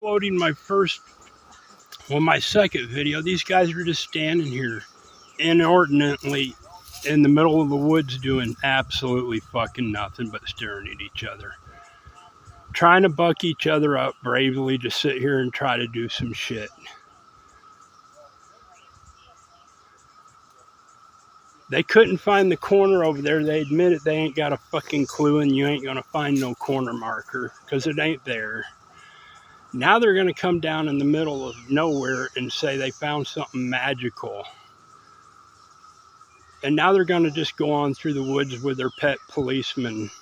Uploading my second video. These guys were just standing here inordinately in the middle of the woods doing absolutely fucking nothing but staring at each other. Trying to buck each other up bravely to sit here and try to do some shit. They couldn't find the corner over there. They admitted they ain't got a fucking clue, and you ain't gonna find no corner marker because it ain't there. Now they're going to come down in the middle of nowhere and say they found something magical. And now they're going to just go on through the woods with their pet policeman.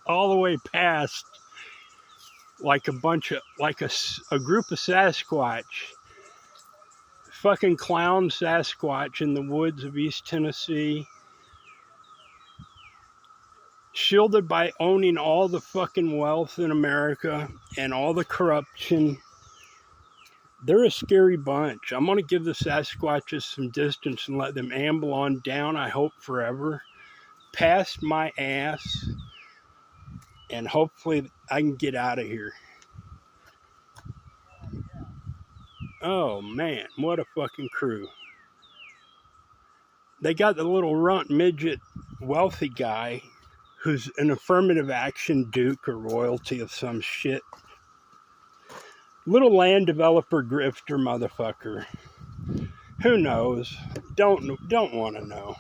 All the way past like a group of Sasquatch. Fucking clown Sasquatch in the woods of East Tennessee. Shielded by owning all the fucking wealth in America and all the corruption. They're a scary bunch. I'm going to give the Sasquatches some distance and let them amble on down, I hope forever, past my ass, and hopefully I can get out of here. Oh man, what a fucking crew. They got the little runt midget wealthy guy who's an affirmative action duke or royalty of some shit. Little land developer grifter motherfucker. Who knows? Don't want to know.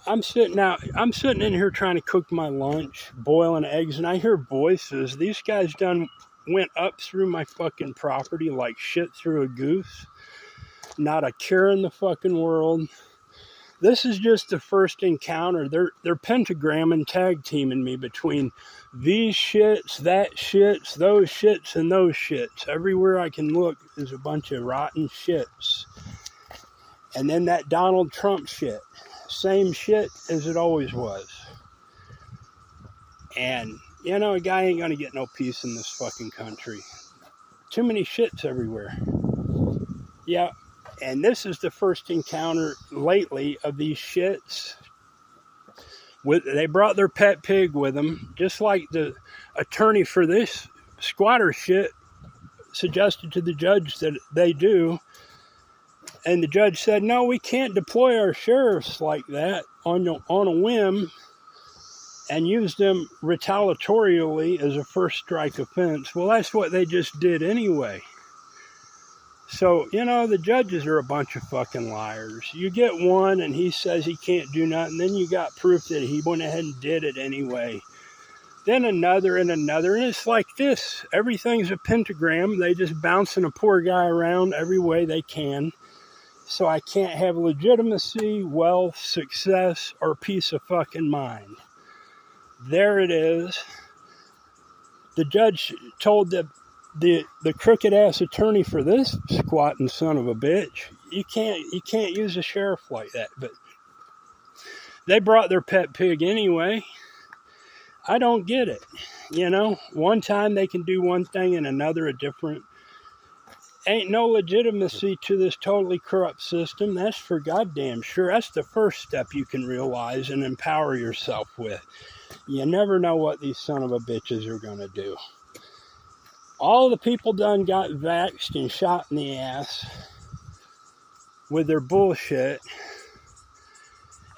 I'm sitting in here trying to cook my lunch, boiling eggs, and I hear voices. These guys went up through my fucking property like shit through a goose. Not a care in the fucking world. This is just the first encounter. They're pentagramming, tag teaming me between these shits, that shits, those shits, and those shits. Everywhere I can look is a bunch of rotten shits. And then that Donald Trump shit. Same shit as it always was. And, you know, a guy ain't gonna get no peace in this fucking country. Too many shits everywhere. Yeah. And this is the first encounter lately of these shits. They brought their pet pig with them, just like the attorney for this squatter shit suggested to the judge that they do. And the judge said, no, we can't deploy our sheriffs like that on a whim and use them retaliatorily as a first strike offense. Well, that's what they just did anyway. So, you know, the judges are a bunch of fucking liars. You get one and he says he can't do nothing. Then you got proof that he went ahead and did it anyway. Then another and another. And it's like this. Everything's a pentagram. They just bouncing a poor guy around every way they can. So I can't have legitimacy, wealth, success, or peace of fucking mind. There it is. The judge told the crooked ass attorney for this squatting son of a bitch, you can't use a sheriff like that. But they brought their pet pig anyway. I don't get it. You know, one time they can do one thing and another a different. Ain't no legitimacy to this totally corrupt system. That's for goddamn sure. That's the first step you can realize and empower yourself with. You never know what these son of a bitches are going to do. All the people done got vaxxed and shot in the ass with their bullshit.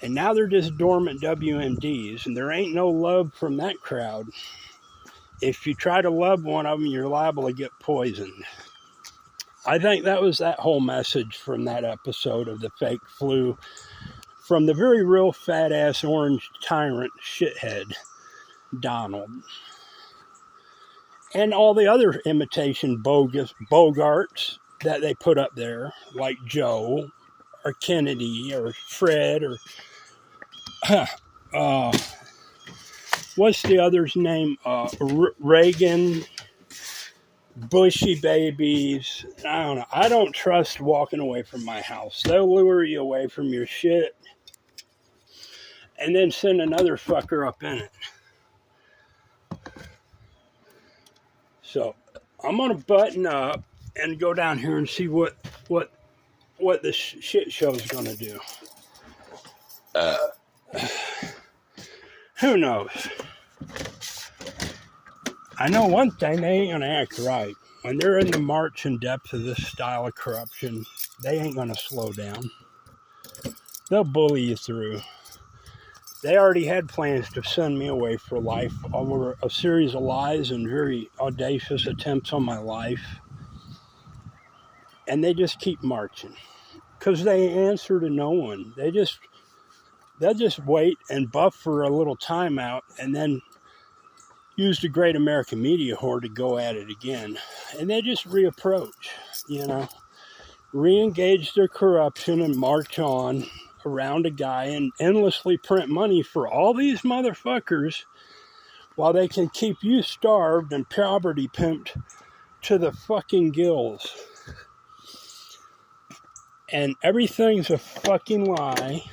And now they're just dormant WMDs. And there ain't no love from that crowd. If you try to love one of them, you're liable to get poisoned. I think that was that whole message from that episode of the fake flu. From the very real fat-ass orange tyrant shithead, Donald. And all the other imitation bogarts that they put up there, like Joe, or Kennedy, or Fred, or... what's the other's name? Reagan, Bushy babies. I don't know. I don't trust walking away from my house. They'll lure you away from your shit and then send another fucker up in it. So I'm going to button up and go down here and see what the shit show's going to do. Who knows? I know one thing, they ain't gonna act right. When they're in the march and depth of this style of corruption, they ain't gonna slow down. They'll bully you through. They already had plans to send me away for life over a series of lies and very audacious attempts on my life. And they just keep marching. Because they answer to no one. They'll just wait and buff for a little timeout and then use the great American media whore to go at it again. And they just reapproach, re-engage their corruption and march on around a guy and endlessly print money for all these motherfuckers while they can keep you starved and poverty pimped to the fucking gills. And everything's a fucking lie.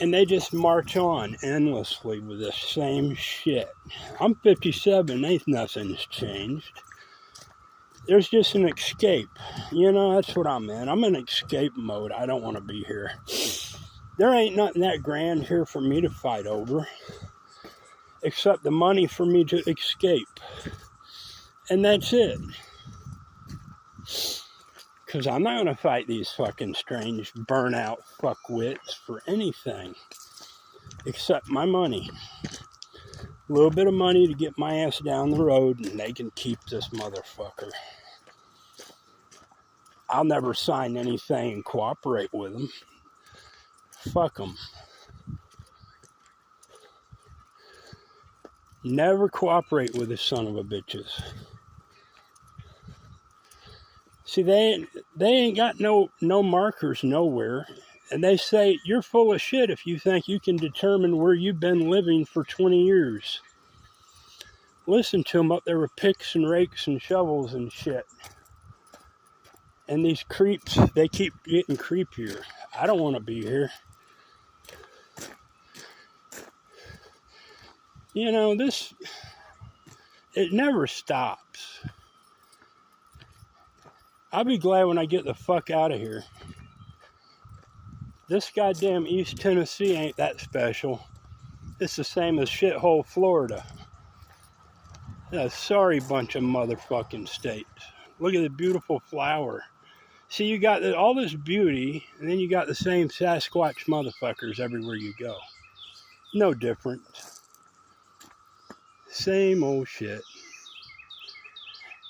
And they just march on endlessly with the same shit. I'm 57, ain't nothing's changed. There's just an escape. That's what I'm in. I'm in escape mode. I don't want to be here. There ain't nothing that grand here for me to fight over. Except the money for me to escape. And that's it. Because I'm not going to fight these fucking strange burnout fuckwits for anything. Except my money. A little bit of money to get my ass down the road and they can keep this motherfucker. I'll never sign anything and cooperate with them. Fuck them. Never cooperate with the son of a bitches. See, they ain't got no markers nowhere. And they say, you're full of shit if you think you can determine where you've been living for 20 years. Listen to them up there with picks and rakes and shovels and shit. And these creeps, they keep getting creepier. I don't want to be here. It never stops. I'll be glad when I get the fuck out of here. This goddamn East Tennessee ain't that special. It's the same as shithole Florida. A sorry bunch of motherfucking states. Look at the beautiful flower. See, you got all this beauty, and then you got the same Sasquatch motherfuckers everywhere you go. No different. Same old shit.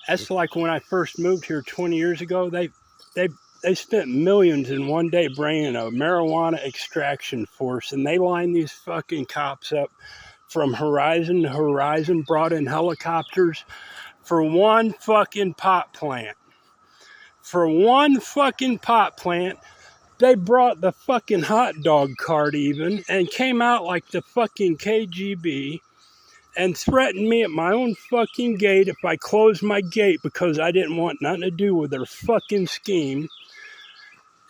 That's like when I first moved here 20 years ago. They spent millions in one day bringing a marijuana extraction force, and they lined these fucking cops up from horizon to horizon, brought in helicopters for one fucking pot plant. For one fucking pot plant, they brought the fucking hot dog cart even, and came out like the fucking KGB, and threatened me at my own fucking gate if I closed my gate because I didn't want nothing to do with their fucking scheme.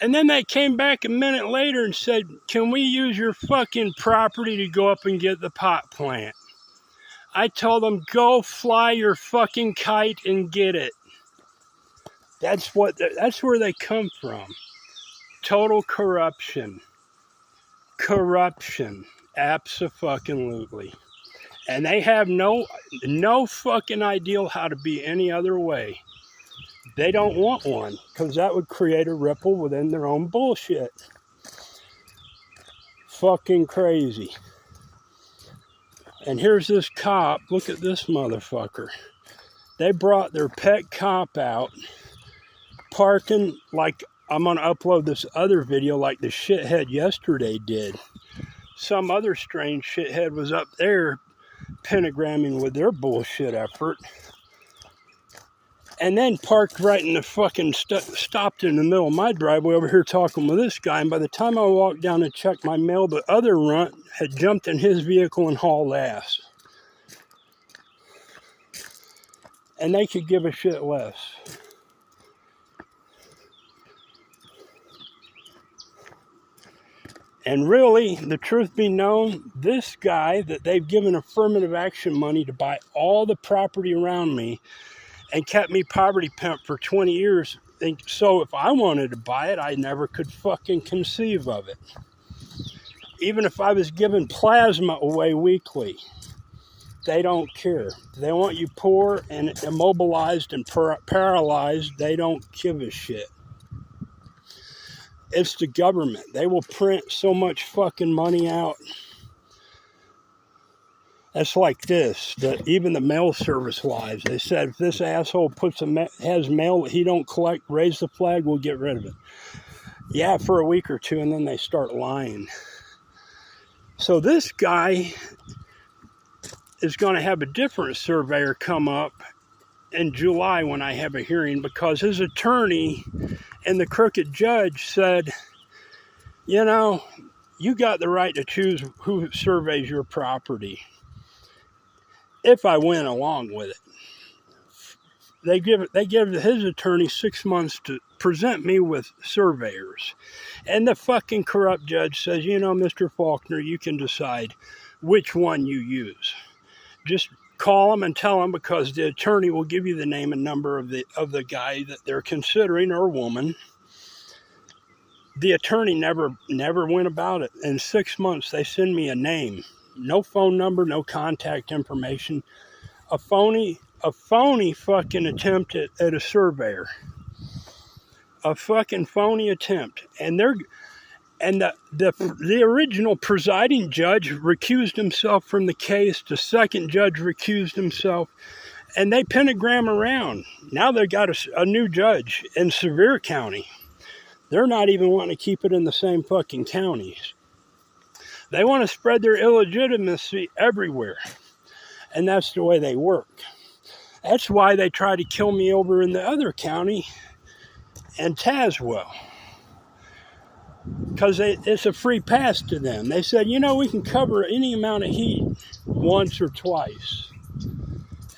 And then they came back a minute later and said, can we use your fucking property to go up and get the pot plant? I told them, go fly your fucking kite and get it. That's where they come from. Total corruption. Corruption. Abso-fucking-lutely. And they have no fucking idea how to be any other way. They don't want one, because that would create a ripple within their own bullshit. Fucking crazy. And here's this cop. Look at this motherfucker. They brought their pet cop out, parking like I'm going to upload this other video like the shithead yesterday did. Some other strange shithead was up there pentagramming with their bullshit effort. And then parked right in the fucking, stopped in the middle of my driveway over here talking with this guy. And by the time I walked down to check my mail, the other runt had jumped in his vehicle and hauled ass. And they could give a shit less. And really, the truth be known, this guy that they've given affirmative action money to buy all the property around me and kept me poverty pimped for 20 years. So if I wanted to buy it, I never could fucking conceive of it. Even if I was giving plasma away weekly. they don't care. They want you poor and immobilized and paralyzed. They don't give a shit. It's the government. They will print so much fucking money out. That's like this, even the mail service lies. They said if this asshole has mail that he don't collect, raise the flag, we'll get rid of it. Yeah, for a week or two, and then they start lying. So this guy is going to have a different surveyor come up in July when I have a hearing, because his attorney and the crooked judge said, you know, you got the right to choose who surveys your property. If I went along with it, they give his attorney 6 months to present me with surveyors, and the fucking corrupt judge says, you know, Mr. Faulkner, you can decide which one you use. Just call them and tell them, because the attorney will give you the name and number of the guy that they're considering, or woman. The attorney never went about it. In 6 months, they send me a name. No phone number, no contact information. A phony fucking attempt at a surveyor. A fucking phony attempt. And the original presiding judge recused himself from the case. The second judge recused himself. And they pentagram around. Now they've got a new judge in Sevier County. They're not even wanting to keep it in the same fucking counties. They want to spread their illegitimacy everywhere. And that's the way they work. That's why they try to kill me over in the other county in Tazewell. Because it's a free pass to them. They said, you know, we can cover any amount of heat once or twice.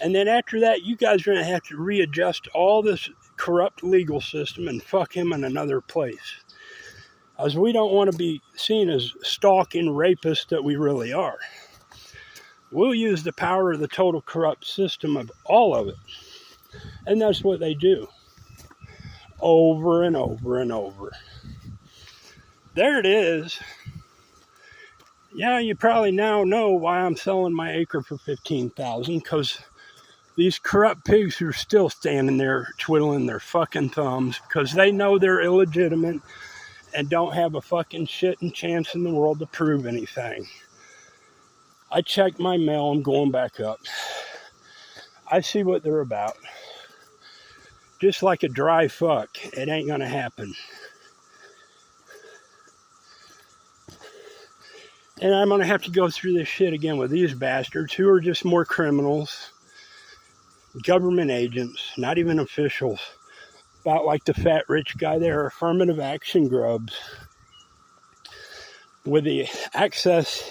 And then after that, you guys are going to have to readjust all this corrupt legal system and fuck him in another place. As we don't want to be seen as stalking rapists that we really are. We'll use the power of the total corrupt system of all of it. And that's what they do. Over and over and over. There it is. Yeah, you probably now know why I'm selling my acre for $15,000, because these corrupt pigs are still standing there twiddling their fucking thumbs, because they know they're illegitimate and don't have a fucking shitting chance in the world to prove anything. I check my mail, I'm going back up. I see what they're about. Just like a dry fuck, it ain't gonna happen. And I'm gonna have to go through this shit again with these bastards who are just more criminals, government agents, not even officials. About like the fat rich guy there, affirmative action grubs with the access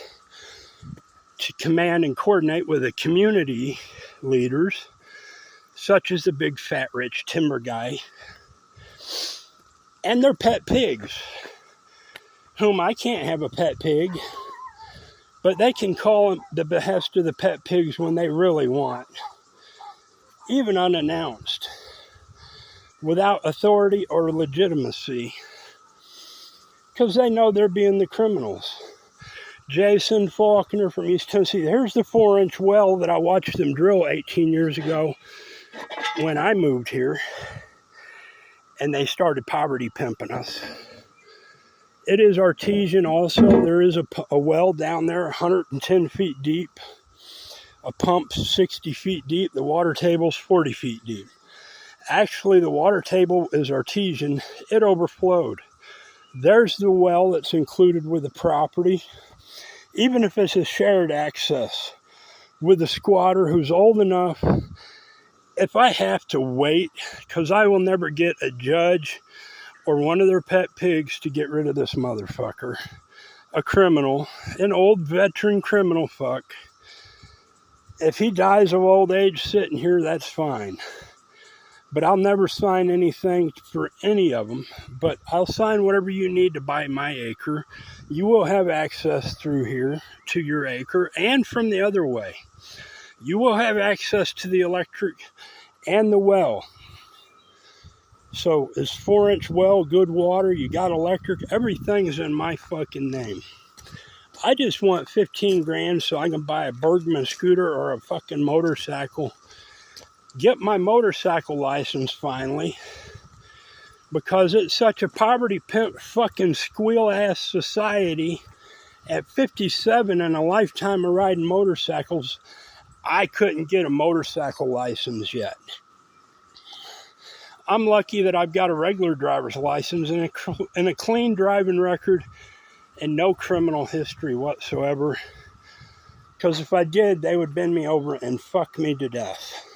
to command and coordinate with the community leaders, such as the big fat rich timber guy, and their pet pigs, whom I can't have a pet pig, but they can call the behest of the pet pigs when they really want, even unannounced, without authority or legitimacy, because they know they're being the criminals. Jason Faulkner from East Tennessee. Here's the 4-inch well that I watched them drill 18 years ago when I moved here, and they started poverty pimping us. It is artesian also. There is a well down there 110 feet deep, a pump 60 feet deep, the water table's 40 feet deep. Actually, the water table is artesian. It overflowed. There's the well that's included with the property. Even if it's a shared access with a squatter who's old enough, if I have to wait, because I will never get a judge or one of their pet pigs to get rid of this motherfucker, a criminal, an old veteran criminal fuck. If he dies of old age sitting here, that's fine. But I'll never sign anything for any of them. But I'll sign whatever you need to buy my acre. You will have access through here to your acre and from the other way. You will have access to the electric and the well. So it's 4-inch well, good water, you got electric, everything is in my fucking name. I just want 15 grand so I can buy a Bergman scooter or a fucking motorcycle. Get my motorcycle license finally. Because it's such a poverty pimp fucking squeal ass society. At 57 and a lifetime of riding motorcycles, I couldn't get a motorcycle license yet. I'm lucky that I've got a regular driver's license and a clean driving record and no criminal history whatsoever. Because if I did, they would bend me over and fuck me to death.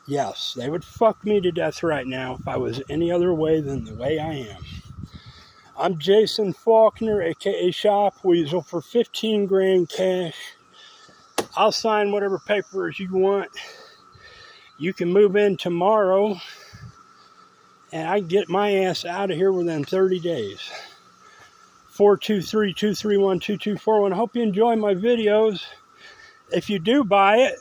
Yes, they would fuck me to death right now if I was any other way than the way I am. I'm Jason Faulkner, aka Shop Weasel, for 15 grand cash. I'll sign whatever papers you want. You can move in tomorrow, and I can get my ass out of here within 30 days. 423-231-2241. I hope you enjoy my videos. If you do buy it,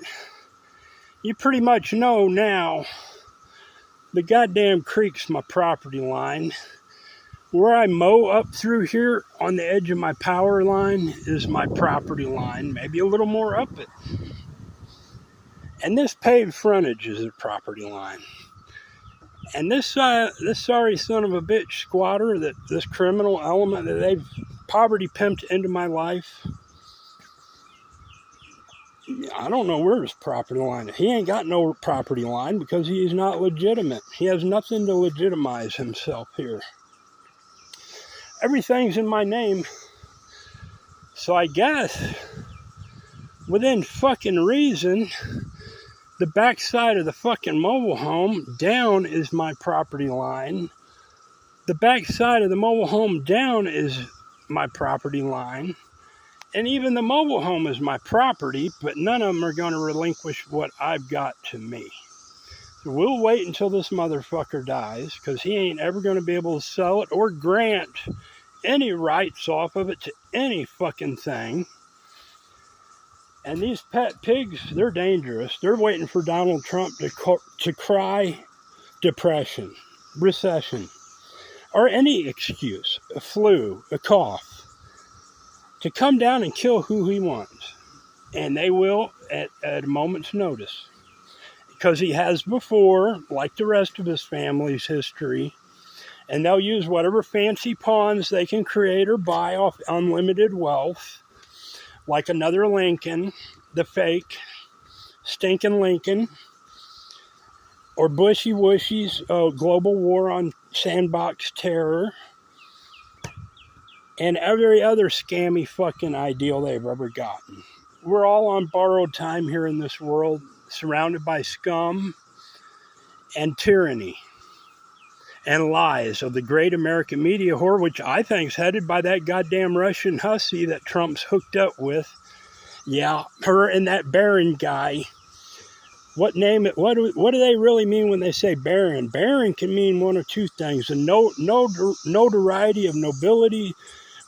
you pretty much know now the goddamn creek's my property line. Where I mow up through here on the edge of my power line is my property line, maybe a little more up it. And this paved frontage is the property line. And this sorry son of a bitch squatter, this criminal element that they've poverty pimped into my life, I don't know where his property line is. He ain't got no property line because he's not legitimate. He has nothing to legitimize himself here. Everything's in my name. So I guess, within fucking reason, the backside of the fucking mobile home down is my property line. The backside of the mobile home down is my property line. And even the mobile home is my property, but none of them are going to relinquish what I've got to me. So we'll wait until this motherfucker dies, because he ain't ever going to be able to sell it or grant any rights off of it to any fucking thing. And these pet pigs, they're dangerous. They're waiting for Donald Trump to cry depression, recession, or any excuse, a flu, a cough, to come down and kill who he wants. And they will at a moment's notice. Because he has before, like the rest of his family's history. And they'll use whatever fancy pawns they can create or buy off unlimited wealth. Like another Lincoln, the fake, stinking Lincoln. Or Bushy Wushy's global war on sandbox terror. And every other scammy fucking ideal they've ever gotten. We're all on borrowed time here in this world, surrounded by scum and tyranny and lies of the great American media whore, which I think is headed by that goddamn Russian hussy that Trump's hooked up with. Yeah, her and that Barron guy. What do they really mean when they say Barron? Barron can mean one of two things: a notoriety of nobility,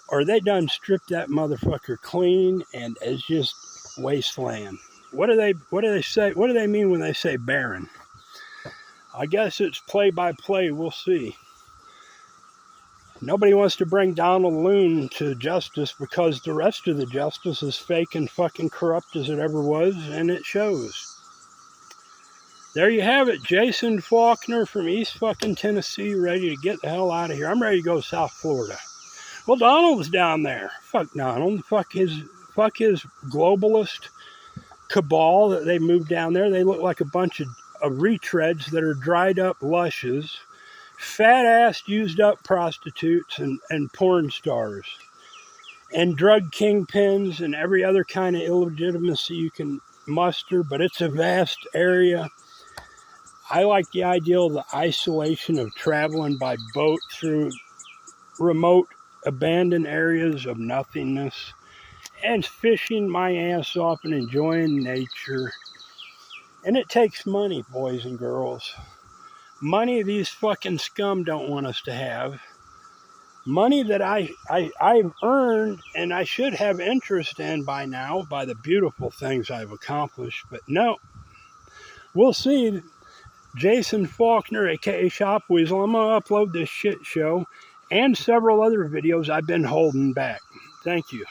or they done stripped that motherfucker clean and it's just wasteland. What do they say? What do they mean when they say Barron? I guess it's play by play. We'll see. Nobody wants to bring Donald Loon to justice because the rest of the justice is fake and fucking corrupt as it ever was, and it shows. There you have it, Jason Faulkner from East fucking Tennessee, ready to get the hell out of here. I'm ready to go to South Florida. Well, Donald's down there. Fuck Donald. Fuck his globalist cabal that they moved down there. They look like a bunch of retreads that are dried up lushes, fat-assed, used-up prostitutes and porn stars, and drug kingpins and every other kind of illegitimacy you can muster, but it's a vast area. I like the idea of the isolation of traveling by boat through remote, abandoned areas of nothingness and fishing my ass off and enjoying nature. And it takes money, boys and girls. Money these fucking scum don't want us to have. Money that I've earned and I should have interest in by now by the beautiful things I've accomplished. But no, we'll see. Jason Faulkner, aka Shop Weasel. I'm going to upload this shit show and several other videos I've been holding back. Thank you.